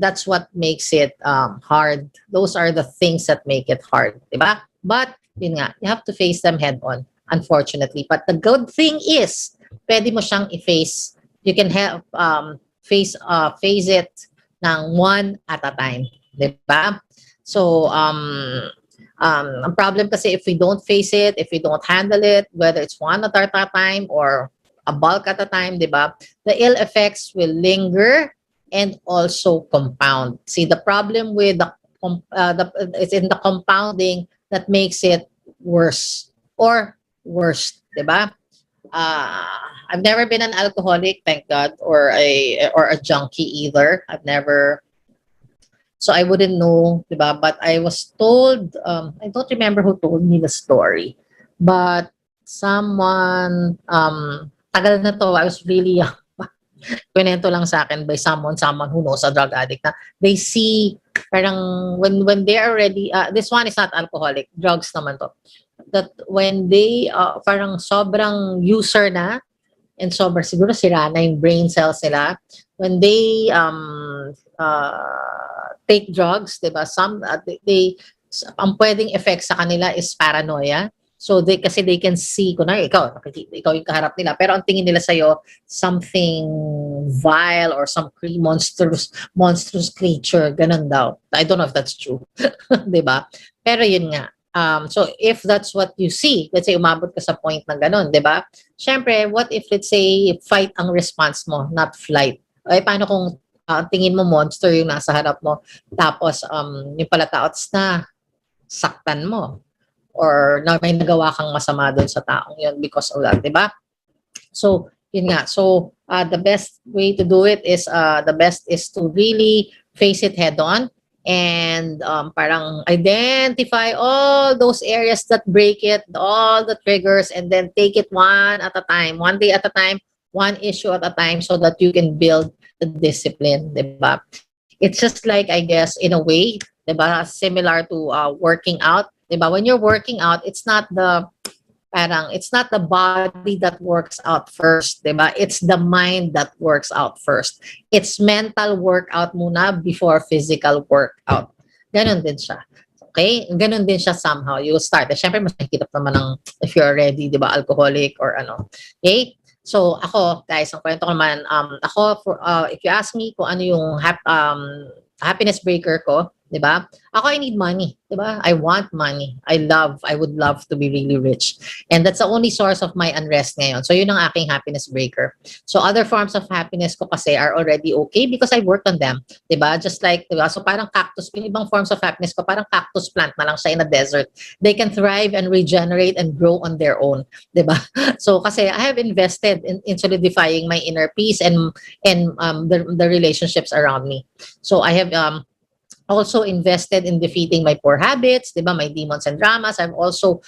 That's what makes it hard. Those are the things that make it hard, 'di ba? But yun nga, you have to face them head on, unfortunately. But the good thing is, pwede mo siyang i-face. You can have face it ng one at a time, 'di ba? So ang problem kasi, if we don't face it, if we don't handle it, whether it's one at a time or a bulk at a time, di ba, the ill effects will linger and also compound. See, the problem with it's in the compounding that makes it worse or worse, di ba? I've never been an alcoholic, thank God, or a junkie either. I've never. So I wouldn't know, diba? But I was told, I don't remember who told me the story, but someone, tagal na to, I was really young. Kwento lang sa akin by someone who knows, a drug addict, na they see, parang when they're already, this one is not alcoholic, drugs naman to, that when they, parang sobrang user na, and sobrang siguro sira na yung brain cells nila, when they, take drugs, diba? Ang pwedeng effect sa kanila is paranoia. So kasi they can see, kunwari ikaw yung kaharap nila, pero ang tingin nila sa'yo, something vile or some monstrous creature, ganun daw. I don't know if that's true. Diba? Pero yun nga. So if that's what you see, let's say umabot ka sa point na ganun, diba? Siyempre, what if, let's say, fight ang response mo, not flight? Ay, paano kung tingin mo monster yung nasa harap mo, tapos yung pala taots na saktan mo or na may nagawa kang masama doon sa taong yun because of that, diba? So, yun nga. So, the best way to do it is, to really face it head on and parang identify all those areas that break it, all the triggers, and then take it one at a time, one day at a time, one issue at a time, so that you can build the discipline, diba? It's just like, I guess, in a way, diba, similar to working out, diba? When you're working out, it's not the body that works out first, diba? It's the mind that works out first. It's mental workout muna before physical workout. Ganon din siya. Okay? Ganun din siya somehow. You will start. Siyempre, mas mahirap naman ng if you're already, di ba, alcoholic or ano. Okay? So, ako, guys, ang kwento ko naman, if you ask me kung ano yung happiness breaker ko, di ba? Ako, I need money, di ba? I want money. I would love to be really rich. And that's the only source of my unrest ngayon. So, yun ang aking happiness breaker. So, other forms of happiness ko kasi are already okay because I worked on them, di ba? Just like, di ba? So, parang cactus, yung ibang forms of happiness ko, parang cactus plant na lang siya in a desert. They can thrive and regenerate and grow on their own, di ba? So, kasi I have invested in solidifying my inner peace and the relationships around me. So, I have also invested in defeating my poor habits, di ba? My demons and dramas. I've also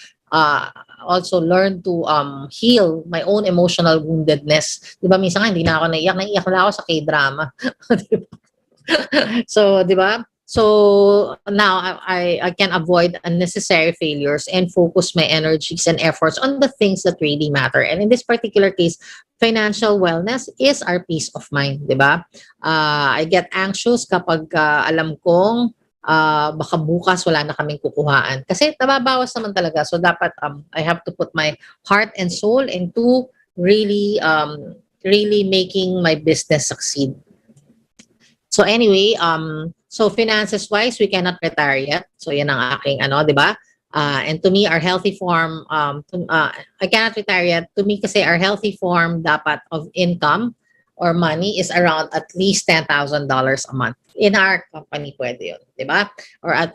learned to heal my own emotional woundedness. Di ba? Minsan nga, hindi na ako naiyak na ako sa K-drama. So, di ba? So now I can avoid unnecessary failures and focus my energies and efforts on the things that really matter. And in this particular case, financial wellness is our peace of mind, di ba? I get anxious kapag alam kong baka bukas wala na kaming kukuhaan. Kasi nababawas naman talaga. So dapat I have to put my heart and soul into really making my business succeed. So anyway, so finances wise, we cannot retire yet. So yan ang aking di ba? And to me, our healthy form, I cannot retire yet. To me kasi our healthy form dapat of income or money is around at least $10,000 a month. In our company, pwede yun, di ba? Or at,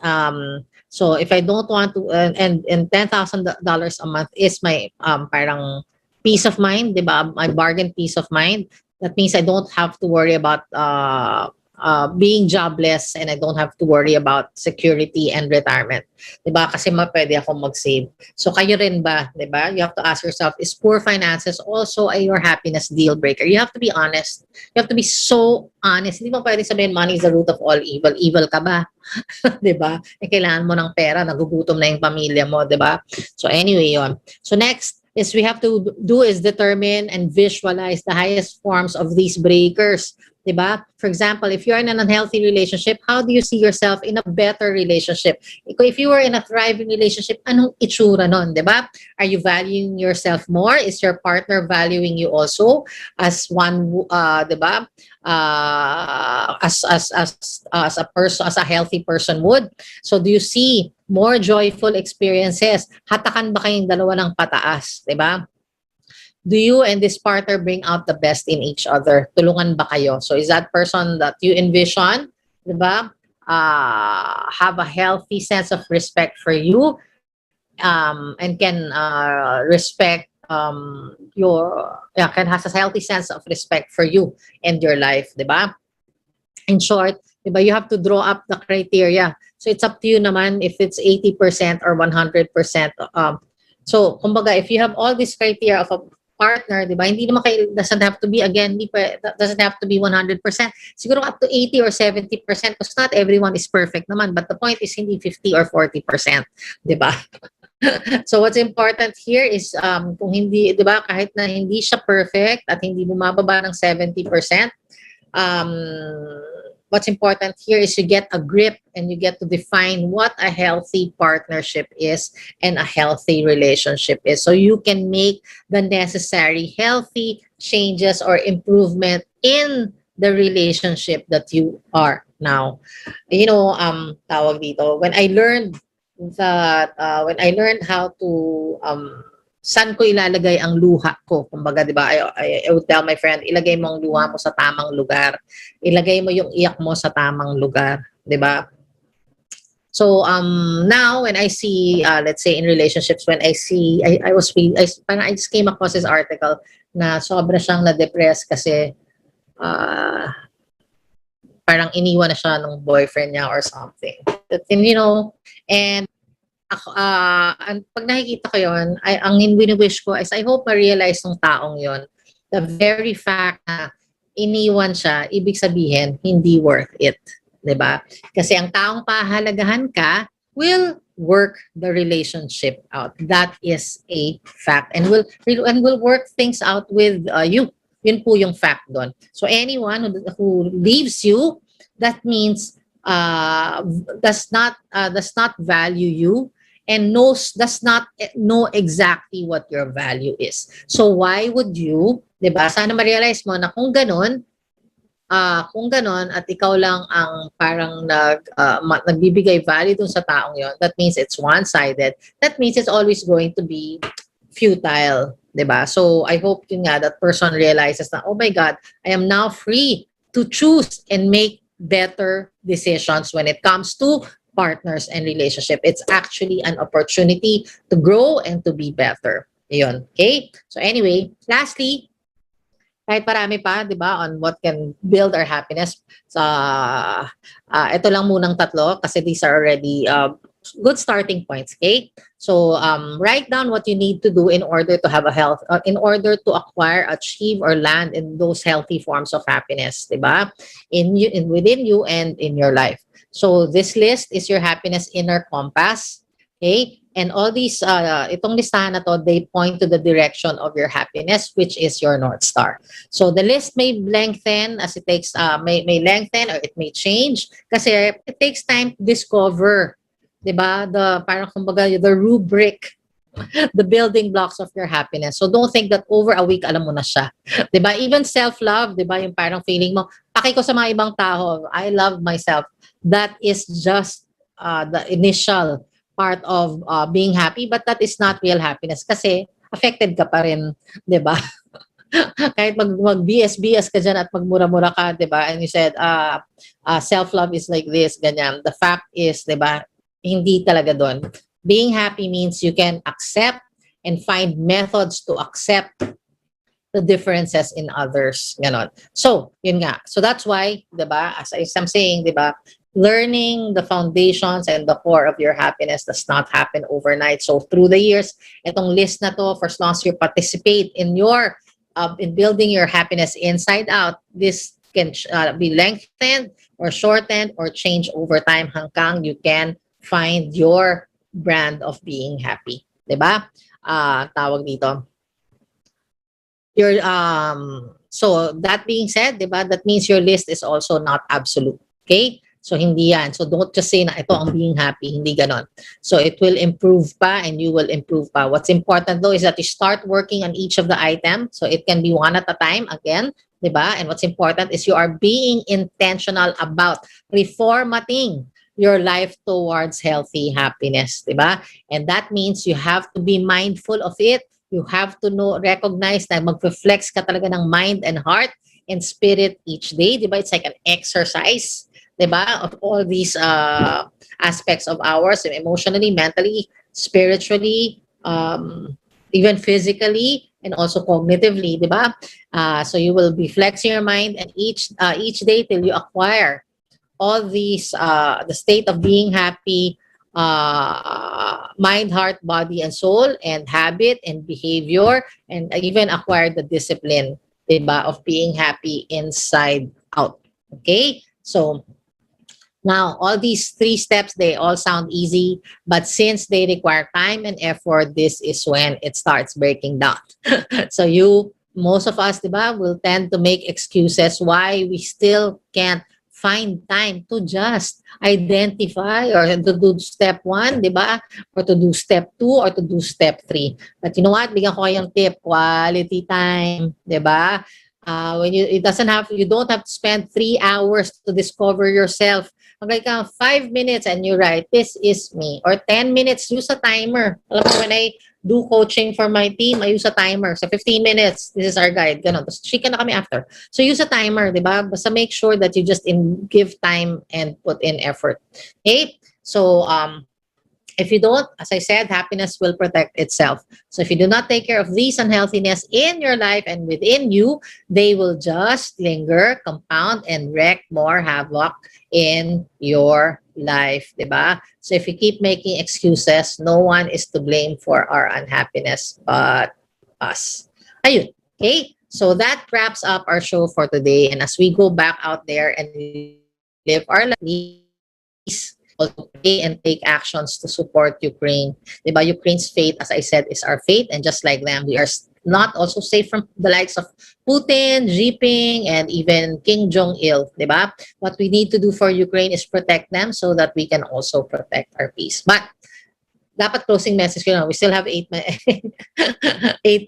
so if I don't want to, and $10,000 a month is my parang peace of mind, di ba? My bargain peace of mind. That means I don't have to worry about being jobless and I don't have to worry about security and retirement. Diba? Kasi pwede akong mag-save. So kayo rin ba? Diba? You have to ask yourself, is poor finances also your happiness deal breaker? You have to be honest. You have to be so honest. Hindi mo pwede sabihin money is the root of all evil. Evil ka ba? Diba? Kailangan mo ng pera, nagugutom na yung pamilya mo. Diba? So anyway, yun. So next is we have to do is determine and visualize the highest forms of these breakers. Diba? For example, if you're in an unhealthy relationship, how do you see yourself in a better relationship? If you were in a thriving relationship, anong itsura nun, diba? Are you valuing yourself more? Is your partner valuing you also as one, diba? As a person, as a healthy person would? So do you see more joyful experiences? Hatakan ba kayong dalawa ng pataas, diba? Do you and this partner bring out the best in each other? Tulungan ba kayo? So is that person that you envision, diba? Have a healthy sense of respect for you and can respect can has a healthy sense of respect for you and your life, diba? In short, diba, you have to draw up the criteria. So it's up to you naman if it's 80% or 100%. So kumbaga, if you have all these criteria of a partner, di ba? Hindi naman doesn't have to be, again, doesn't have to be 100%. Siguro up to 80 or 70% because not everyone is perfect naman. But the point is hindi 50 or 40%, di ba? So what's important here is kung hindi, di ba, kahit na hindi siya perfect at hindi bumababa ng 70%, what's important here is you get a grip and you get to define what a healthy partnership is and a healthy relationship is. So you can make the necessary healthy changes or improvement in the relationship that you are now. You know, tawag dito, when I learned how to saan ko ilalagay ang luha ko. Kumbaga, di ba, I would tell my friend, ilagay mo ang luha mo sa tamang lugar. Ilagay mo yung iyak mo sa tamang lugar. Di ba? So, now, when I see, let's say, in relationships, when I see, I just came across this article na sobra siyang na-depress kasi parang iniwan na siya ng boyfriend niya or something. And, you know, and pag nakikita ko yun, ang wini-wish ko is I hope ma-realize ng taong yon the very fact na iniwan siya, ibig sabihin, hindi worth it. Diba? Kasi ang taong pahalagahan ka will work the relationship out. That is a fact. And will work things out with you. Yun po yung fact doon. So anyone who leaves you, that means does not value you and does not know exactly what your value is. So why would you, 'di ba? Sana ma-realize mo na kung ganon at ikaw lang ang parang nagbibigay value dun sa taong yon, that means it's one-sided. That means it's always going to be futile, 'di ba? So I hope yun nga that person realizes na, oh my God, I am now free to choose and make better decisions when it comes to partners and relationship. It's actually an opportunity to grow and to be better. Yun. Okay? So anyway, lastly, kahit marami pa, di ba, on what can build our happiness. So, ito lang munang tatlo kasi these are already good starting points, okay? So, write down what you need to do in order to have in order to acquire, achieve, or land in those healthy forms of happiness, di ba? Within you and in your life. So, this list is your happiness inner compass, okay? And all these, itong listahan na to, they point to the direction of your happiness, which is your North Star. So the list may lengthen as it takes, may lengthen or it may change kasi it takes time to discover, di ba? Parang kumbaga, the rubric, the building blocks of your happiness. So don't think that over a week, alam mo na siya. Di ba? Even self-love, di ba? Yung parang feeling mo, paki ko sa mga ibang tao, I love myself. That is just the initial part of being happy, but that is not real happiness kasi affected ka pa rin, di ba? Kahit mag-BS-BS ka dyan at magmura-mura ka, di ba? And you said, self-love is like this, ganyan. The fact is, di ba, hindi talaga doon. Being happy means you can accept and find methods to accept the differences in others. Ganon. So, yun nga. So that's why, di ba, as I'm saying, di ba, learning the foundations and the core of your happiness does not happen overnight. So through the years, itong list na to, for as long as you participate in building your happiness inside out, this can be lengthened or shortened or change over time hanggang you can find your brand of being happy. Diba? Tawag dito. So that being said, diba, that means your list is also not absolute. Okay? So, hindi yan. So, don't just say na ito ang being happy. Hindi ganon. So, it will improve pa and you will improve pa. What's important though is that you start working on each of the items. So, it can be one at a time again. Diba? And what's important is you are being intentional about reformatting your life towards healthy happiness. Diba? And that means you have to be mindful of it. You have to recognize na mag-reflex ka talaga ng mind and heart and spirit each day. Diba? It's like an exercise. Diba? Of all these aspects of ours, emotionally, mentally, spiritually, even physically, and also cognitively, diba? So you will be flexing your mind and each day till you acquire all these, the state of being happy, mind, heart, body, and soul, and habit and behavior, and even acquire the discipline, diba, of being happy inside out. Okay? So, now, all these 3 steps, they all sound easy, but since they require time and effort, this is when it starts breaking down. So most of us, diba, will tend to make excuses why we still can't find time to just identify or to do step 1, diba, or to do step 2 or to do step 3. But you know what? Bigyan ko kayong tip, quality time, diba? You don't have to spend 3 hours to discover yourself. Okay, 5 minutes and you write, this is me. Or 10 minutes, use a timer. Alam mo, when I do coaching for my team, I use a timer. So 15 minutes, this is our guide. Ganon. Tapos chika na kami after. So use a timer, di ba? Basta make sure that you just give time and put in effort. Okay? So, if you don't, as I said, happiness will protect itself. So if you do not take care of these unhealthiness in your life and within you, they will just linger, compound, and wreak more havoc in your life, diba? So if you keep making excuses, no one is to blame for our unhappiness but us. Ayun. Okay? So that wraps up our show for today. And as we go back out there and live our lives, also pray and take actions to support Ukraine. Diba? Ukraine's fate, as I said, is our fate. And just like them, we are not also safe from the likes of Putin, Xi Jinping, and even Kim Jong-il, di ba? What we need to do for Ukraine is protect them so that we can also protect our peace. But dapat closing message ko na. We still have 8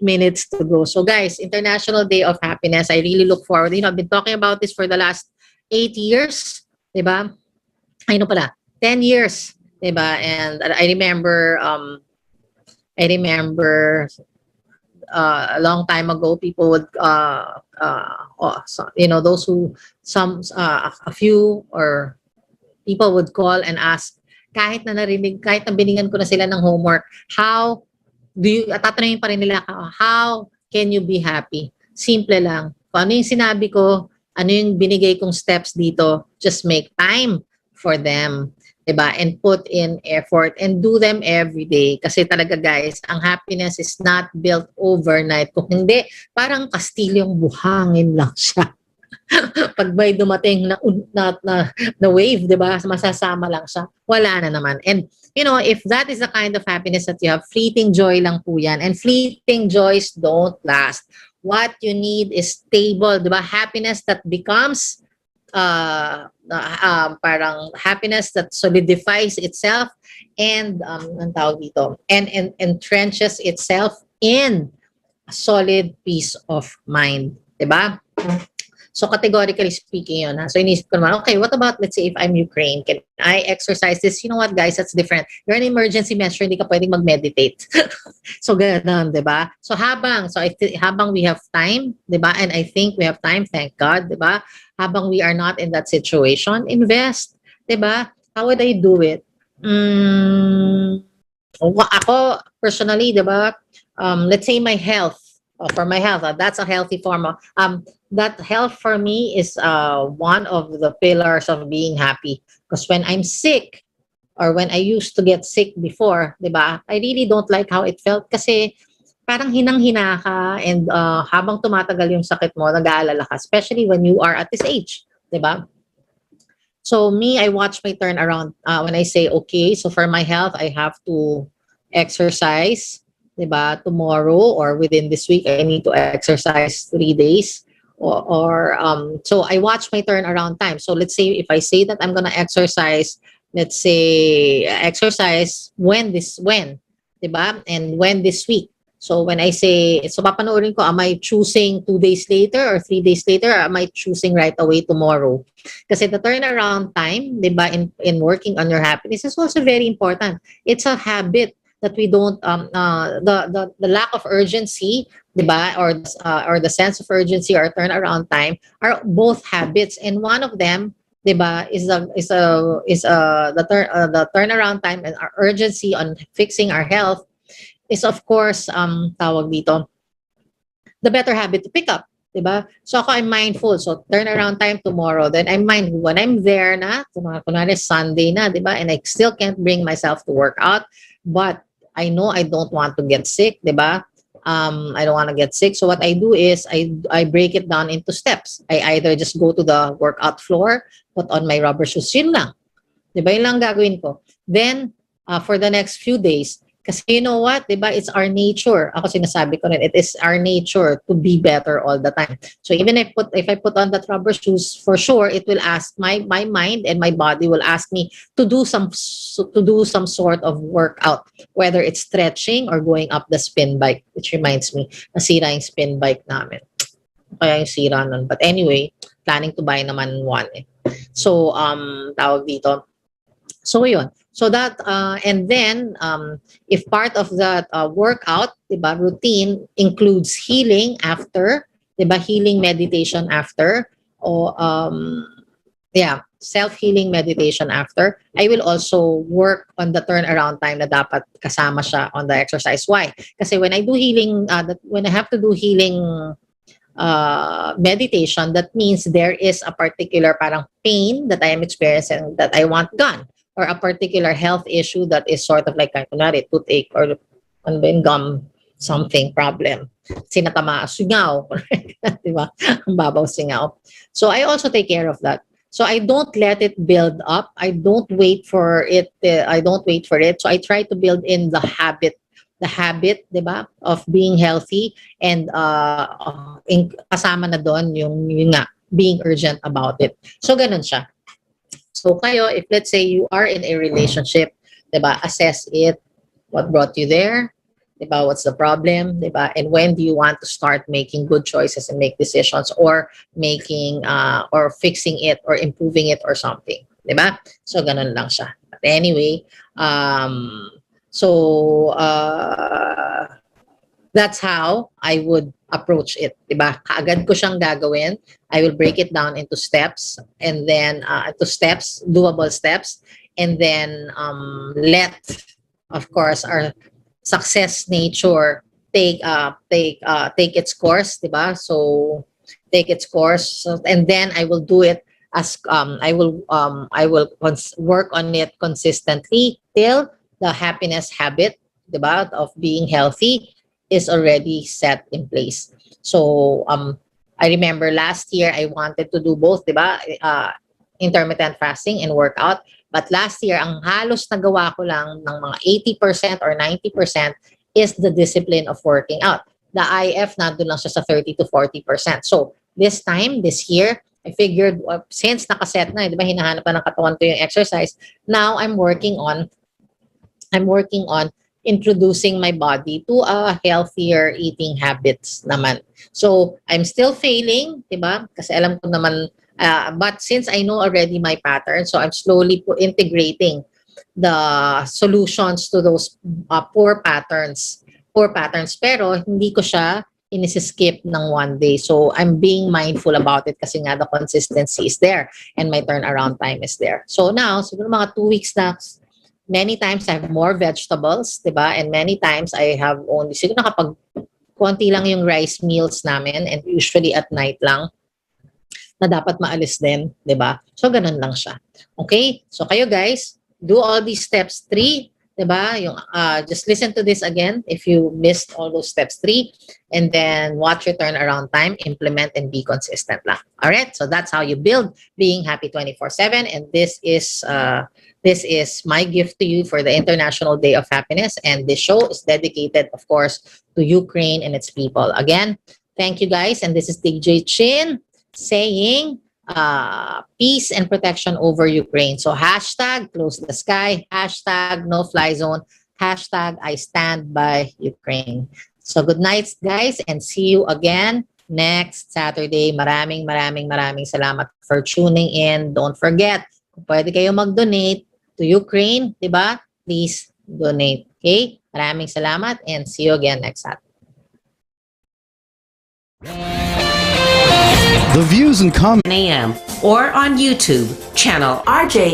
minutes to go. So guys, International Day of Happiness. I really look forward. I've been talking about this for the last 8 years, di ba? Ay, 10 years, di ba? And I remember a long time ago, people would those who a few or people would call and ask, kahit na biningan ko na sila ng homework, tatanungin pa rin nila, how can you be happy? Simple lang. Kung ano yung sinabi ko, ano yung binigay kong steps dito, just make time for them. Diba? And put in effort and do them every day. Kasi talaga guys, ang happiness is not built overnight. Kung hindi, parang kastilyong buhangin lang siya. Pag may dumating na wave, diba? Masasama lang siya. Wala na naman. And if that is the kind of happiness that you have, fleeting joy lang po yan. And fleeting joys don't last. What you need is stable, diba? Happiness that becomes parang happiness that solidifies itself and ang tawag dito, and entrenches itself in a solid peace of mind, diba? So categorically speaking yun. So inisip ko naman, okay, what about, let's say if I'm Ukraine, can I exercise this? You know what guys, that's different. You're an emergency measure, hindi ka pwedeng mag-meditate. So ganun, diba? So habang we have time, diba? And I think we have time, thank God, diba? Habang we are not in that situation, invest, diba? How would I do it? Ako, personally, diba? Let's say my health. For my health, that's a healthy form of that health for me is one of the pillars of being happy. Because when I'm sick, or when I used to get sick before, diba, I really don't like how it felt kasi parang hinang-hina ka and habang tumatagal yung sakit mo, nag-aalala ka, especially when you are at this age, diba? So me, I watch my turn around when I say, okay, so for my health, I have to exercise, diba? Tomorrow or within this week, I need to exercise 3 days. So I watch my turnaround time. So let's say if I say that I'm gonna exercise, let's say exercise when, diba? And when this week. So when I say, so papanoorin ko, am I choosing 2 days later or 3 days later, or am I choosing right away tomorrow? Kasi the turnaround time, diba, in working on your happiness is also very important. It's a habit that we don't the lack of urgency, diba, or the sense of urgency or turnaround time are both habits, and one of them, diba, is the turnaround time and our urgency on fixing our health is of course tawag dito, the better habit to pick up, diba? So ako, I'm mindful. So turnaround time tomorrow, then I'm mindful when I'm there na, kunwari Sunday na, diba, and I still can't bring myself to work out, but I know I don't want to get sick, diba? I don't want to get sick. So what I do is I break it down into steps. I either just go to the workout floor, put on my rubber shoes, yun lang. Diba? Yun lang gagawin ko. Then, for the next few days, kasi you know what, diba? It's our nature. Ako sinasabi ko rin, it is our nature to be better all the time. So even if I put on that rubber shoes, for sure, it will ask my mind and my body will ask me to do some sort of workout, whether it's stretching or going up the spin bike, which reminds me, nasira yung spin bike namin. Kaya yung sira nun. But anyway, planning to buy naman one. So, tawag dito. So yun. So that, and then, if part of that workout, diba, routine includes healing after, diba, healing meditation after, or, self-healing meditation after, I will also work on the turnaround time na dapat kasama siya on the exercise. Why? Kasi when I do healing, when I have to do healing meditation, that means there is a particular parang pain that I am experiencing that I want gone, or a particular health issue that is sort of like, kunwari, toothache or gum something problem. Sinatama, singaw. Diba? Ang babaw singaw. So I also take care of that. So I don't let it build up. I don't wait for it. So I try to build in the habit the habit, di ba, of being healthy, and kasama na doon yung nga, being urgent about it. So, ganun siya. So, kayo, if let's say you are in a relationship, di ba, assess it, what brought you there, di ba, what's the problem, di ba, and when do you want to start making good choices and make decisions, or making, or fixing it, or improving it, or something, di ba? So, ganun lang siya. But anyway, that's how I would approach it, diba? Kaagad ko siyang gagawin. I will break it down into steps, and then doable steps, and then let, of course, our success nature take its course, diba? So take its course, and then I will do it as I will work on it consistently till the happiness habit, diba, of being healthy is already set in place. So I remember last year I wanted to do both, diba, intermittent fasting and workout. But last year, ang halos nagawa ko lang ng mga 80% or 90% is the discipline of working out. The IF, nandun lang siya sa 30 to 40%. So this year, I figured, since nakaset na, di ba, hinahanap pa ng katawan ko yung exercise, now I'm working on introducing my body to a healthier eating habits naman. So, I'm still failing, diba? Kasi alam ko naman, but since I know already my pattern, so I'm slowly integrating the solutions to those poor patterns. Pero hindi ko siya skip ng one day. So, I'm being mindful about it kasi nga the consistency is there and my turnaround time is there. So, now, siguro mga 2 weeks na, many times I have more vegetables, diba? And many times I have only, siguro nakapag konti lang yung rice meals namin, and usually at night lang na dapat maalis din, diba? So, ganun lang siya. Okay? So, kayo guys, do all these steps 3, diba? Yung, just listen to this again if you missed all those steps 3, and then watch your turnaround time, implement, and be consistent lang. All right? So, that's how you build being happy 24/7, and this is my gift to you for the International Day of Happiness. And this show is dedicated, of course, to Ukraine and its people. Again, thank you guys. And this is DJ Chin saying peace and protection over Ukraine. So hashtag close the sky, hashtag no fly zone, hashtag I stand by Ukraine. So good night, guys, and see you again next Saturday. Maraming salamat for tuning in. Don't forget, kung pwede kayo mag-donate to Ukraine, diba? Please donate. Okay? Maraming salamat, and see you again next Saturday. The views and comments AM or on YouTube, channel RJ